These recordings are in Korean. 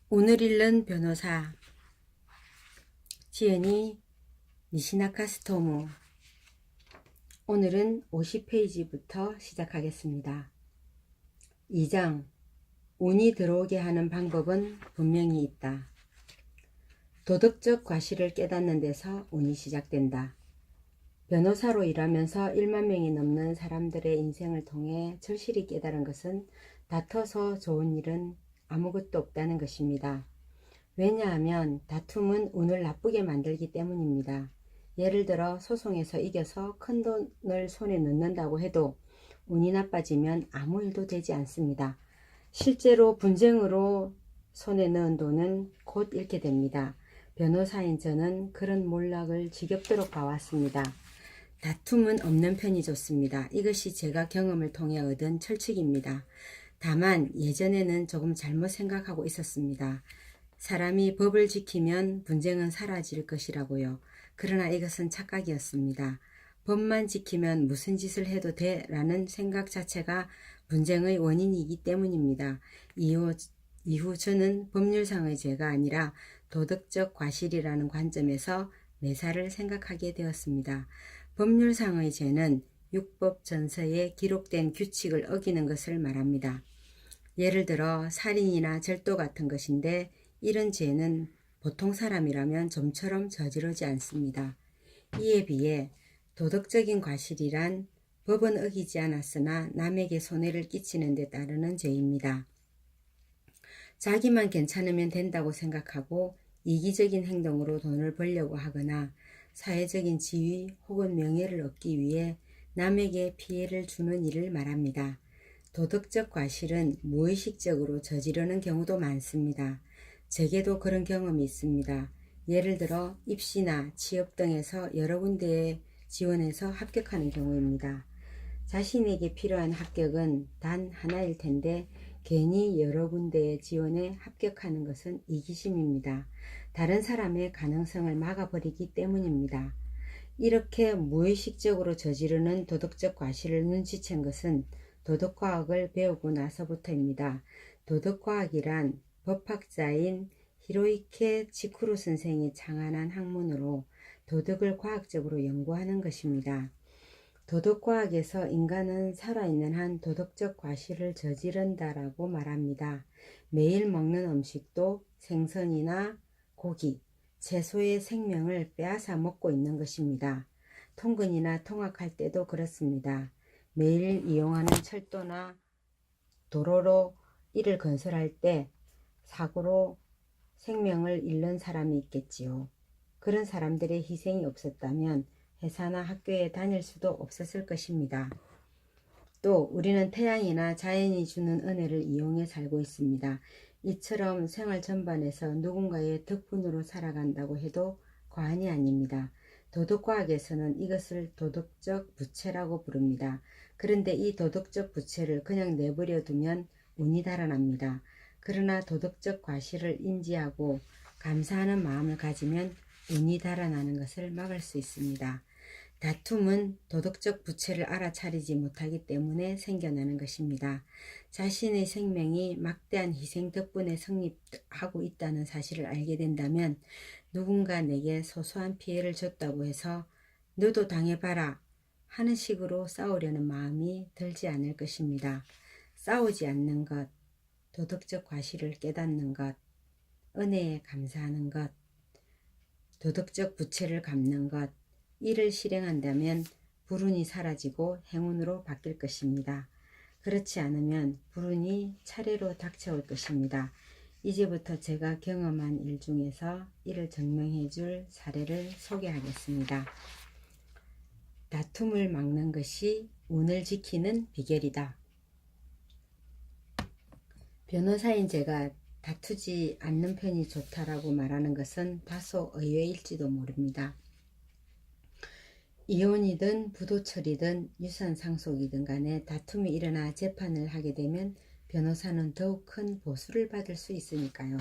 오늘 읽는 변호사 지연이 니시나카 스토무. 오늘은 50페이지부터 시작하겠습니다. 2장. 운이 들어오게 하는 방법은 분명히 있다. 도덕적 과실을 깨닫는 데서 운이 시작된다. 변호사로 일하면서 1만 명이 넘는 사람들의 인생을 통해 절실히 깨달은 것은 다퉈서 좋은 일은 아무것도 없다는 것입니다. 왜냐하면 다툼은 운을 나쁘게 만들기 때문입니다. 예를 들어 소송에서 이겨서 큰 돈을 손에 넣는다고 해도 운이 나빠지면 아무 일도 되지 않습니다. 실제로 분쟁으로 손에 넣은 돈은 곧 잃게 됩니다. 변호사인 저는 그런 몰락을 지겹도록 봐왔습니다. 다툼은 없는 편이 좋습니다. 이것이 제가 경험을 통해 얻은 철칙입니다. 다만 예전에는 조금 잘못 생각하고 있었습니다. 사람이 법을 지키면 분쟁은 사라질 것이라고요. 그러나 이것은 착각이었습니다. 법만 지키면 무슨 짓을 해도 돼 라는 생각 자체가 분쟁의 원인이기 때문입니다. 이후 저는 법률상의 죄가 아니라 도덕적 과실이라는 관점에서 매사를 생각하게 되었습니다. 법률상의 죄는 율법 전서에 기록된 규칙을 어기는 것을 말합니다. 예를 들어 살인이나 절도 같은 것인데 이런 죄는 보통 사람이라면 좀처럼 저지르지 않습니다. 이에 비해 도덕적인 과실이란 법은 어기지 않았으나 남에게 손해를 끼치는 데 따르는 죄입니다. 자기만 괜찮으면 된다고 생각하고 이기적인 행동으로 돈을 벌려고 하거나 사회적인 지위 혹은 명예를 얻기 위해 남에게 피해를 주는 일을 말합니다. 도덕적 과실은 무의식적으로 저지르는 경우도 많습니다. 제게도 그런 경험이 있습니다. 예를 들어 입시나 취업 등에서 여러 군데에 지원해서 합격하는 경우입니다. 자신에게 필요한 합격은 단 하나일 텐데 괜히 여러 군데에 지원에 합격하는 것은 이기심입니다. 다른 사람의 가능성을 막아버리기 때문입니다. 이렇게 무의식적으로 저지르는 도덕적 과실을 눈치챈 것은 도덕과학을 배우고 나서부터입니다. 도덕과학이란 법학자인 히로이케 치쿠로 선생이 창안한 학문으로 도덕을 과학적으로 연구하는 것입니다. 도덕과학에서 인간은 살아있는 한 도덕적 과실을 저지른다라고 말합니다. 매일 먹는 음식도 생선이나 고기, 채소의 생명을 빼앗아 먹고 있는 것입니다. 통근이나 통학할 때도 그렇습니다. 매일 이용하는 철도나 도로로 이를 건설할 때 사고로 생명을 잃는 사람이 있겠지요. 그런 사람들의 희생이 없었다면 회사나 학교에 다닐 수도 없었을 것입니다. 또 우리는 태양이나 자연이 주는 은혜를 이용해 살고 있습니다. 이처럼 생활 전반에서 누군가의 덕분으로 살아간다고 해도 과언이 아닙니다. 도덕과학에서는 이것을 도덕적 부채라고 부릅니다. 그런데 이 도덕적 부채를 그냥 내버려 두면 운이 달아납니다. 그러나 도덕적 과실을 인지하고 감사하는 마음을 가지면 운이 달아나는 것을 막을 수 있습니다. 다툼은 도덕적 부채를 알아차리지 못하기 때문에 생겨나는 것입니다. 자신의 생명이 막대한 희생 덕분에 성립하고 있다는 사실을 알게 된다면 누군가 내게 소소한 피해를 줬다고 해서 너도 당해봐라 하는 식으로 싸우려는 마음이 들지 않을 것입니다. 싸우지 않는 것, 도덕적 과실을 깨닫는 것, 은혜에 감사하는 것, 도덕적 부채를 갚는 것, 이를 실행한다면 불운이 사라지고 행운으로 바뀔 것입니다. 그렇지 않으면 불운이 차례로 닥쳐올 것입니다. 이제부터 제가 경험한 일 중에서 이를 증명해 줄 사례를 소개하겠습니다. 다툼을 막는 것이 운을 지키는 비결이다. 변호사인 제가 다투지 않는 편이 좋다라고 말하는 것은 다소 의외일지도 모릅니다. 이혼이든 부도처리든 유산 상속이든 간에 다툼이 일어나 재판을 하게 되면 변호사는 더욱 큰 보수를 받을 수 있으니까요.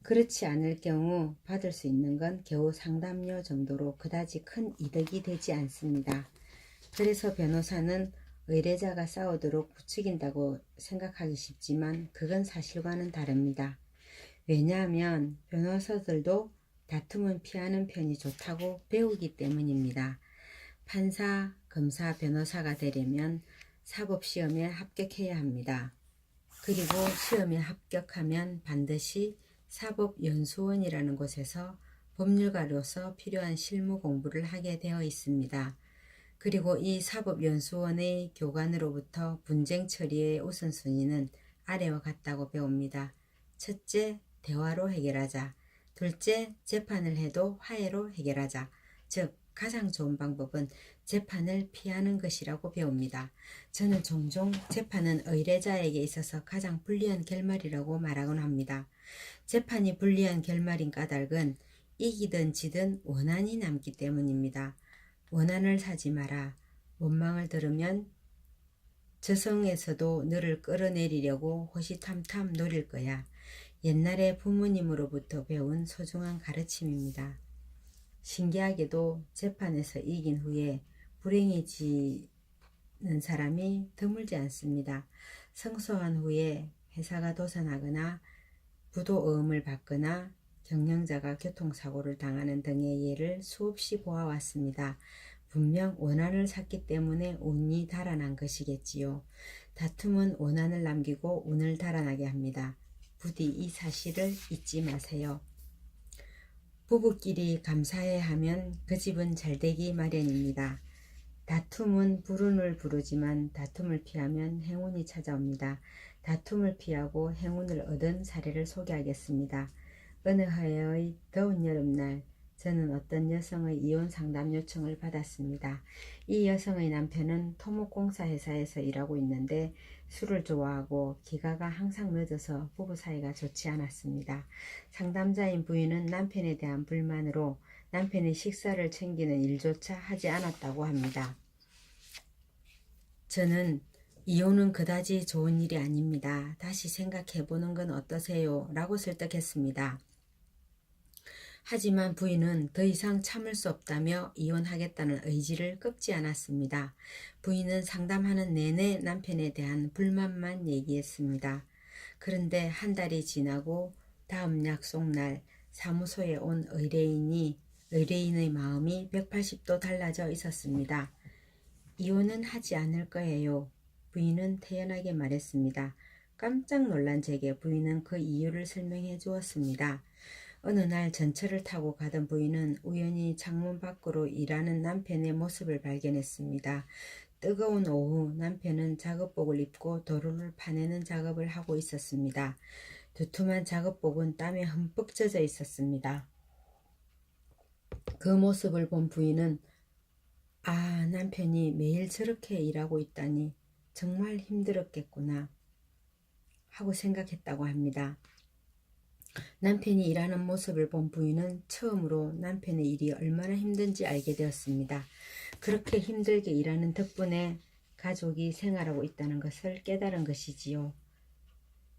그렇지 않을 경우 받을 수 있는 건 겨우 상담료 정도로 그다지 큰 이득이 되지 않습니다. 그래서 변호사는 의뢰자가 싸우도록 부추긴다고 생각하기 쉽지만 그건 사실과는 다릅니다. 왜냐하면 변호사들도 다툼은 피하는 편이 좋다고 배우기 때문입니다. 판사, 검사, 변호사가 되려면 사법시험에 합격해야 합니다. 그리고 시험에 합격하면 반드시 사법연수원이라는 곳에서 법률가로서 필요한 실무 공부를 하게 되어 있습니다. 그리고 이 사법연수원의 교관으로부터 분쟁 처리의 우선순위는 아래와 같다고 배웁니다. 첫째, 대화로 해결하자. 둘째, 재판을 해도 화해로 해결하자. 즉, 가장 좋은 방법은 재판을 피하는 것이라고 배웁니다. 저는 종종 재판은 의뢰자에게 있어서 가장 불리한 결말이라고 말하곤 합니다. 재판이 불리한 결말인 까닭은 이기든 지든 원한이 남기 때문입니다. 원한을 사지 마라. 원망을 들으면 저승에서도 너를 끌어내리려고 호시탐탐 노릴 거야. 옛날에 부모님으로부터 배운 소중한 가르침입니다. 신기하게도 재판에서 이긴 후에 불행해지는 사람이 드물지 않습니다. 승소한 후에 회사가 도산하거나 부도어음을 받거나 경영자가 교통사고를 당하는 등의 예를 수없이 보아왔습니다. 분명 원한을 샀기 때문에 운이 달아난 것이겠지요. 다툼은 원한을 남기고 운을 달아나게 합니다. 부디 이 사실을 잊지 마세요. 부부끼리 감사해 하면 그 집은 잘되기 마련입니다. 다툼은 불운을 부르지만 다툼을 피하면 행운이 찾아옵니다. 다툼을 피하고 행운을 얻은 사례를 소개하겠습니다. 어느 해의 더운 여름날 저는 어떤 여성의 이혼 상담 요청을 받았습니다. 이 여성의 남편은 토목공사 회사에서 일하고 있는데 술을 좋아하고 기가가 항상 늦어서 부부 사이가 좋지 않았습니다. 상담자인 부인은 남편에 대한 불만으로 남편이 식사를 챙기는 일조차 하지 않았다고 합니다. 저는 이혼은 그다지 좋은 일이 아닙니다. 다시 생각해보는 건 어떠세요? 라고 설득했습니다. 하지만 부인은 더 이상 참을 수 없다며 이혼하겠다는 의지를 꺾지 않았습니다. 부인은 상담하는 내내 남편에 대한 불만만 얘기했습니다. 그런데 한 달이 지나고 다음 약속날 사무소에 온 의뢰인의 마음이 180도 달라져 있었습니다. 이혼은 하지 않을 거예요. 부인은 태연하게 말했습니다. 깜짝 놀란 제게 부인은 그 이유를 설명해 주었습니다. 어느 날 전철을 타고 가던 부인은 우연히 창문 밖으로 일하는 남편의 모습을 발견했습니다. 뜨거운 오후 남편은 작업복을 입고 도로를 파내는 작업을 하고 있었습니다. 두툼한 작업복은 땀에 흠뻑 젖어 있었습니다. 그 모습을 본 부인은 남편이 매일 저렇게 일하고 있다니 정말 힘들었겠구나 하고 생각했다고 합니다. 남편이 일하는 모습을 본 부인은 처음으로 남편의 일이 얼마나 힘든지 알게 되었습니다. 그렇게 힘들게 일하는 덕분에 가족이 생활하고 있다는 것을 깨달은 것이지요.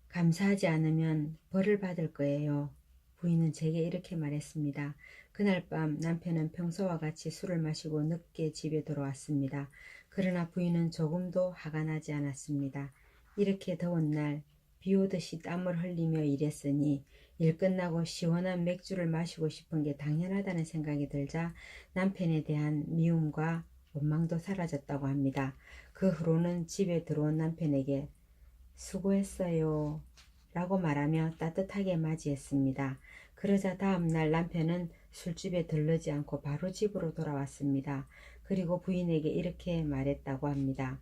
감사하지 않으면 벌을 받을 거예요. 부인은 제게 이렇게 말했습니다. 그날 밤 남편은 평소와 같이 술을 마시고 늦게 집에 돌아왔습니다. 그러나 부인은 조금도 화가 나지 않았습니다. 이렇게 더운 날 비 오듯이 땀을 흘리며 일했으니 일 끝나고 시원한 맥주를 마시고 싶은 게 당연하다는 생각이 들자 남편에 대한 미움과 원망도 사라졌다고 합니다. 그 후로는 집에 들어온 남편에게 수고했어요 라고 말하며 따뜻하게 맞이했습니다. 그러자 다음날 남편은 술집에 들르지 않고 바로 집으로 돌아왔습니다. 그리고 부인에게 이렇게 말했다고 합니다.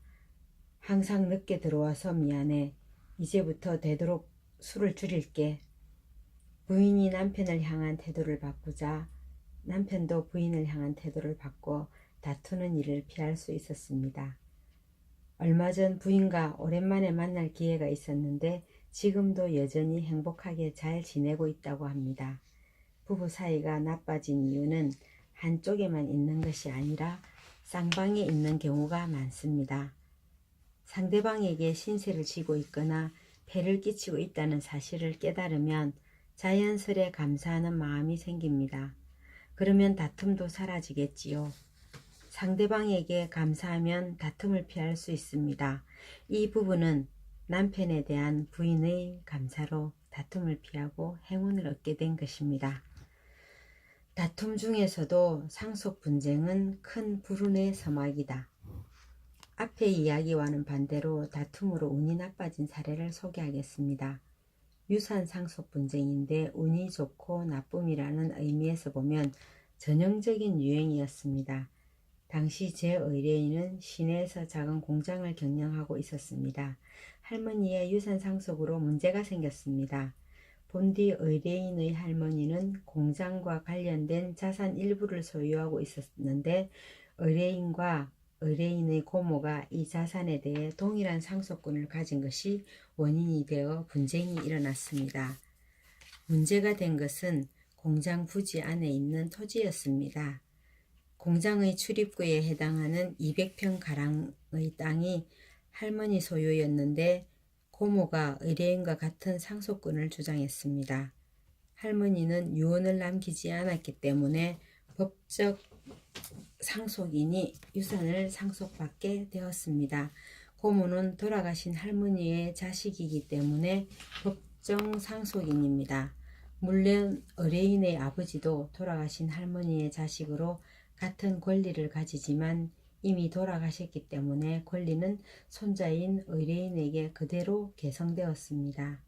항상 늦게 들어와서 미안해. 이제부터 되도록 술을 줄일게. 부인이 남편을 향한 태도를 바꾸자 남편도 부인을 향한 태도를 바꿔 다투는 일을 피할 수 있었습니다. 얼마 전 부인과 오랜만에 만날 기회가 있었는데 지금도 여전히 행복하게 잘 지내고 있다고 합니다. 부부 사이가 나빠진 이유는 한쪽에만 있는 것이 아니라 쌍방에 있는 경우가 많습니다. 상대방에게 신세를 지고 있거나 폐를 끼치고 있다는 사실을 깨달으면 자연스레 감사하는 마음이 생깁니다. 그러면 다툼도 사라지겠지요. 상대방에게 감사하면 다툼을 피할 수 있습니다. 이 부분은 남편에 대한 부인의 감사로 다툼을 피하고 행운을 얻게 된 것입니다. 다툼 중에서도 상속 분쟁은 큰 불운의 서막이다. 앞의 이야기와는 반대로 다툼으로 운이 나빠진 사례를 소개하겠습니다. 유산 상속 분쟁인데 운이 좋고 나쁨이라는 의미에서 보면 전형적인 유행이었습니다. 당시 제 의뢰인은 시내에서 작은 공장을 경영하고 있었습니다. 할머니의 유산 상속으로 문제가 생겼습니다. 본디 의뢰인의 할머니는 공장과 관련된 자산 일부를 소유하고 있었는데 의뢰인과 의뢰인의 고모가 이 자산에 대해 동일한 상속권을 가진 것이 원인이 되어 분쟁이 일어났습니다. 문제가 된 것은 공장 부지 안에 있는 토지였습니다. 공장의 출입구에 해당하는 200평가량의 땅이 할머니 소유였는데 고모가 의뢰인과 같은 상속권을 주장했습니다. 할머니는 유언을 남기지 않았기 때문에 법적 상속인이 유산을 상속받게 되었습니다. 고모는 돌아가신 할머니의 자식이기 때문에 법정 상속인입니다. 물론 의뢰인의 아버지도 돌아가신 할머니의 자식으로 같은 권리를 가지지만 이미 돌아가셨기 때문에 권리는 손자인 의뢰인에게 그대로 계승되었습니다.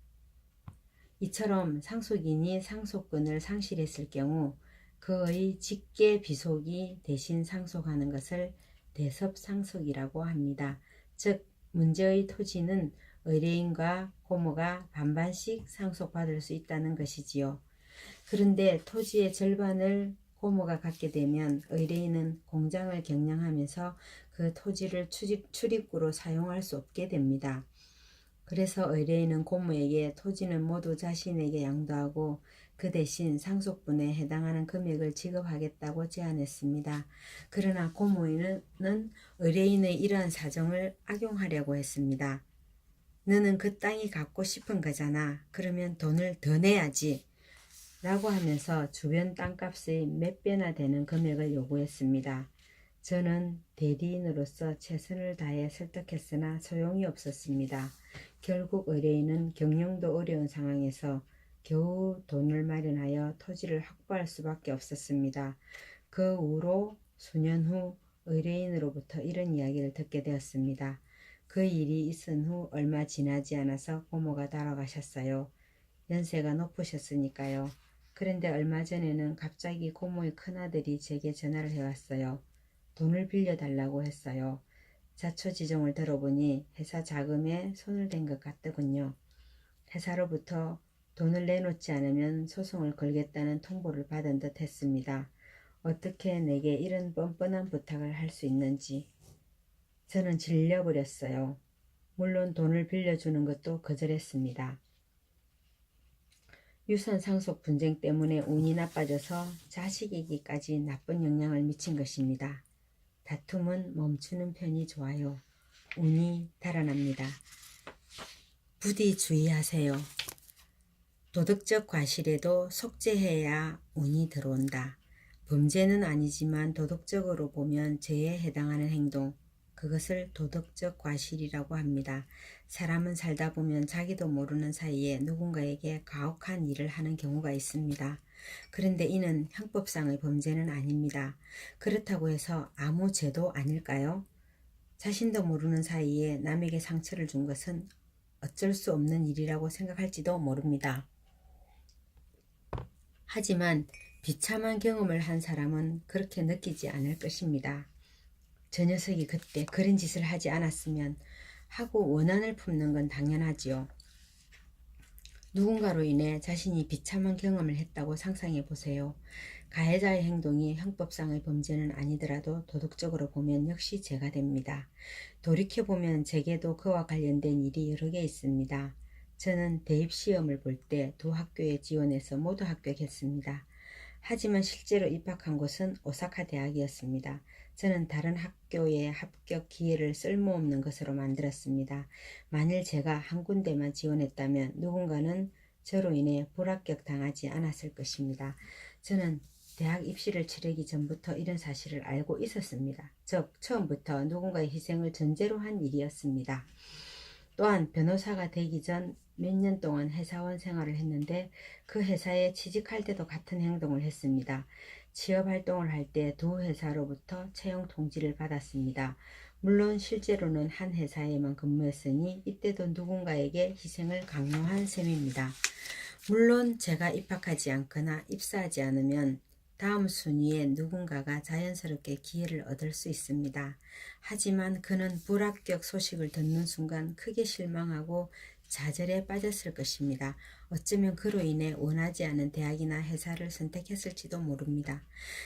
이처럼 상속인이 상속권을 상실했을 경우 그의 직계 비속이 대신 상속하는 것을 대섭상속이라고 합니다. 즉 문제의 토지는 의뢰인과 고모가 반반씩 상속받을 수 있다는 것이지요. 그런데 토지의 절반을 고모가 갖게 되면 의뢰인은 공장을 경영하면서 그 토지를 출입구로 사용할 수 없게 됩니다. 그래서 의뢰인은 고모에게 토지는 모두 자신에게 양도하고 그 대신 상속분에 해당하는 금액을 지급하겠다고 제안했습니다. 그러나 고모는 의뢰인의 이러한 사정을 악용하려고 했습니다. 너는 그 땅이 갖고 싶은 거잖아. 그러면 돈을 더 내야지. 라고 하면서 주변 땅값의 몇 배나 되는 금액을 요구했습니다. 저는 대리인으로서 최선을 다해 설득했으나 소용이 없었습니다. 결국 의뢰인은 경영도 어려운 상황에서 겨우 돈을 마련하여 토지를 확보할 수밖에 없었습니다. 그 후로 수년 후 의뢰인으로부터 이런 이야기를 듣게 되었습니다. 그 일이 있은 후 얼마 지나지 않아서 고모가 돌아가셨어요. 연세가 높으셨으니까요. 그런데 얼마 전에는 갑자기 고모의 큰아들이 제게 전화를 해왔어요. 돈을 빌려달라고 했어요. 자초지종을 들어보니 회사 자금에 손을 댄 것 같더군요. 회사로부터 돈을 내놓지 않으면 소송을 걸겠다는 통보를 받은 듯 했습니다. 어떻게 내게 이런 뻔뻔한 부탁을 할 수 있는지. 저는 질려버렸어요. 물론 돈을 빌려주는 것도 거절했습니다. 유산 상속 분쟁 때문에 운이 나빠져서 자식에게까지 나쁜 영향을 미친 것입니다. 다툼은 멈추는 편이 좋아요. 운이 달아납니다. 부디 주의하세요. 도덕적 과실에도 속죄해야 운이 들어온다. 범죄는 아니지만 도덕적으로 보면 죄에 해당하는 행동, 그것을 도덕적 과실이라고 합니다. 사람은 살다 보면 자기도 모르는 사이에 누군가에게 가혹한 일을 하는 경우가 있습니다. 그런데 이는 형법상의 범죄는 아닙니다. 그렇다고 해서 아무 죄도 아닐까요? 자신도 모르는 사이에 남에게 상처를 준 것은 어쩔 수 없는 일이라고 생각할지도 모릅니다. 하지만 비참한 경험을 한 사람은 그렇게 느끼지 않을 것입니다. 저 녀석이 그때 그런 짓을 하지 않았으면 하고 원한을 품는 건 당연하지요. 누군가로 인해 자신이 비참한 경험을 했다고 상상해 보세요. 가해자의 행동이 형법상의 범죄는 아니더라도 도덕적으로 보면 역시 죄가 됩니다. 돌이켜보면 제게도 그와 관련된 일이 여러 개 있습니다. 저는 대입시험을 볼 때 두 학교에 지원해서 모두 합격했습니다. 하지만 실제로 입학한 곳은 오사카 대학이었습니다. 저는 다른 학교의 합격 기회를 쓸모없는 것으로 만들었습니다. 만일 제가 한 군데만 지원했다면 누군가는 저로 인해 불합격 당하지 않았을 것입니다. 저는 대학 입시를 치르기 전부터 이런 사실을 알고 있었습니다. 즉 처음부터 누군가의 희생을 전제로 한 일이었습니다. 또한 변호사가 되기 전 몇 년 동안 회사원 생활을 했는데 그 회사에 취직할 때도 같은 행동을 했습니다. 취업 활동을 할 때 두 회사로부터 채용 통지를 받았습니다. 물론 실제로는 한 회사에만 근무했으니 이때도 누군가에게 희생을 강요한 셈입니다. 물론 제가 입학하지 않거나 입사하지 않으면 다음 순위에 누군가가 자연스럽게 기회를 얻을 수 있습니다. 하지만 그는 불합격 소식을 듣는 순간 크게 실망하고 좌절에 빠졌을 것입니다. 어쩌면 그로 인해 원하지 않은 대학이나 회사를 선택했을지도 모릅니다.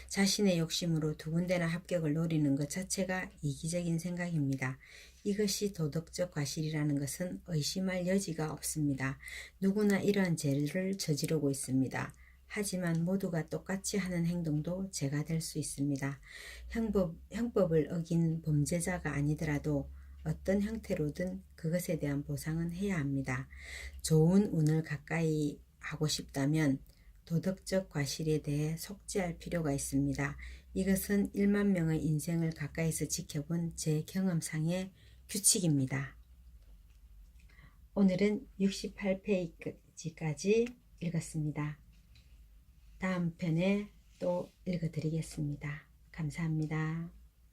자신의 욕심으로 두 군데나 합격을 노리는 것 자체가 이기적인 생각입니다. 이것이 도덕적 과실이라는 것은 의심할 여지가 없습니다. 누구나 이러한 죄를 저지르고 있습니다. 하지만 모두가 똑같이 하는 행동도 죄가 될 수 있습니다. 형법을 어긴 범죄자가 아니더라도 어떤 형태로든 그것에 대한 보상은 해야 합니다. 좋은 운을 가까이 하고 싶다면 도덕적 과실에 대해 속죄할 필요가 있습니다. 이것은 1만 명의 인생을 가까이서 지켜본 제 경험상의 규칙입니다. 오늘은 68페이지까지 읽었습니다. 다음 편에 또 읽어드리겠습니다. 감사합니다.